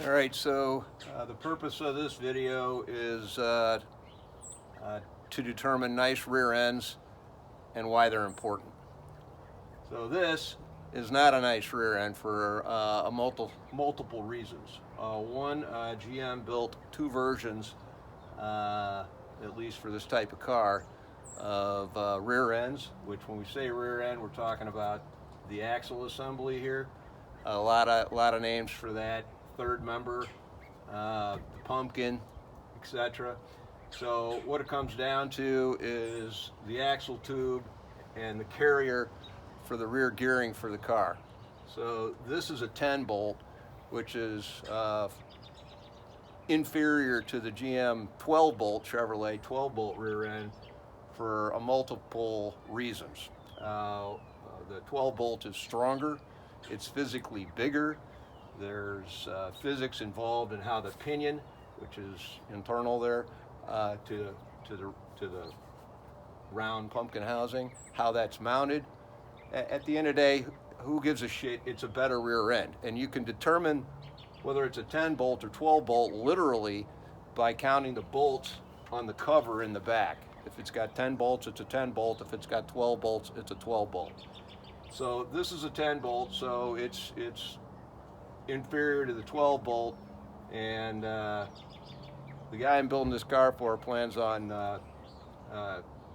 Alright, so the purpose of this video is to determine nice rear ends and why they're important. So this is not a nice rear end for multiple reasons. One, GM built two versions, at least for this type of car, of rear ends, which when we say rear end, we're talking about the axle assembly here. A lot of names for that. Third member, the pumpkin, etc. So what it comes down to is the axle tube and the carrier for the rear gearing for the car. So this is a 10 bolt, which is inferior to the GM 12 bolt, Chevrolet 12 bolt rear end for a multiple reasons. The 12 bolt is stronger, it's physically bigger. There's physics involved in how the pinion, which is internal there, to the round pumpkin housing, how that's mounted. At the end of the day, who gives a shit? It's a better rear end, and you can determine whether it's a 10 bolt or 12 bolt literally by counting the bolts on the cover in the back. If it's got 10 bolts, it's a 10 bolt. If it's got 12 bolts, it's a 12 bolt. So this is a 10 bolt, so it's inferior to the 12 bolt, and the guy I'm building this car for plans on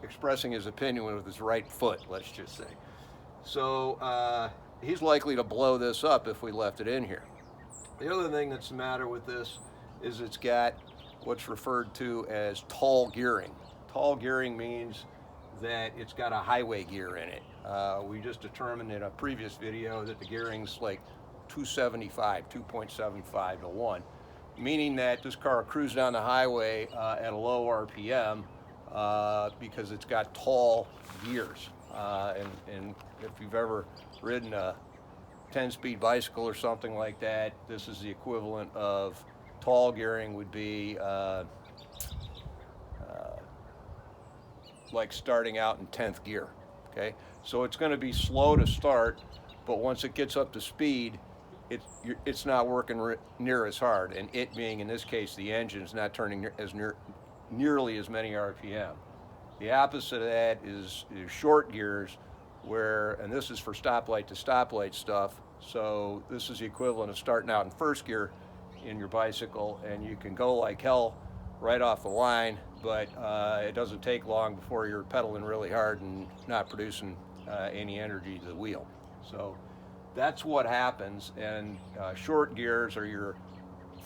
expressing his opinion with his right foot, let's just say. So he's likely to blow this up if we left it in here. The other thing that's the matter with this is it's got what's referred to as tall gearing. Tall gearing means that it's got a highway gear in it. We just determined in a previous video that the gearing's like 2.75 to 1, meaning that this car cruises down the highway at a low RPM because it's got tall gears. And if you've ever ridden a 10-speed bicycle or something like that, this is the equivalent of tall gearing would be like starting out in 10th gear. Okay, so it's going to be slow to start, but once it gets up to speed, it's not working near as hard, and it being, in this case, the engine is not turning nearly as many RPM. The opposite of that is short gears, where, and this is for stoplight to stoplight stuff, so this is the equivalent of starting out in first gear in your bicycle, and you can go like hell right off the line, but it doesn't take long before you're pedaling really hard and not producing any energy to the wheel. So that's what happens, and short gears are your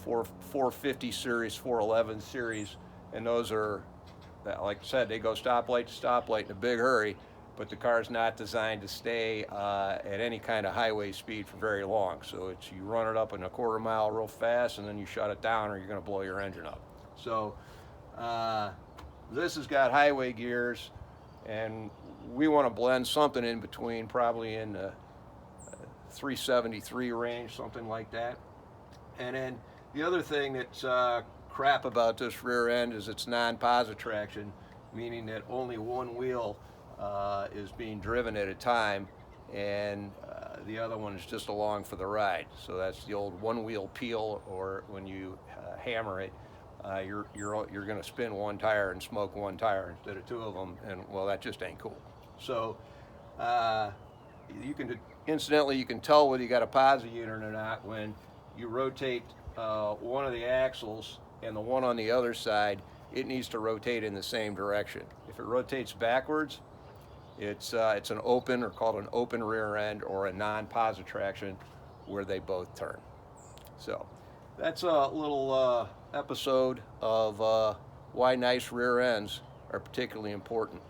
450 series, 411 series, and those are, like I said, they go stoplight to stoplight in a big hurry, but the car's not designed to stay at any kind of highway speed for very long. So it's, you run it up in a quarter mile real fast, and then you shut it down or you're going to blow your engine up. So this has got highway gears, and we want to blend something in between, probably in the 373 range, something like that. And then the other thing that's crap about this rear end is it's non-posi traction, meaning that only one wheel is being driven at a time, and the other one is just along for the ride. So that's the old one-wheel peel, or when you hammer it, you're going to spin one tire and smoke one tire instead of two of them, and well, that just ain't cool. So you can incidentally, you can tell whether you got a posi unit or not when you rotate one of the axles, and the one on the other side, it needs to rotate in the same direction. If it rotates backwards, it's an open, or called an open rear end, or a non-posi traction, where they both turn. So that's a little episode of why nice rear ends are particularly important.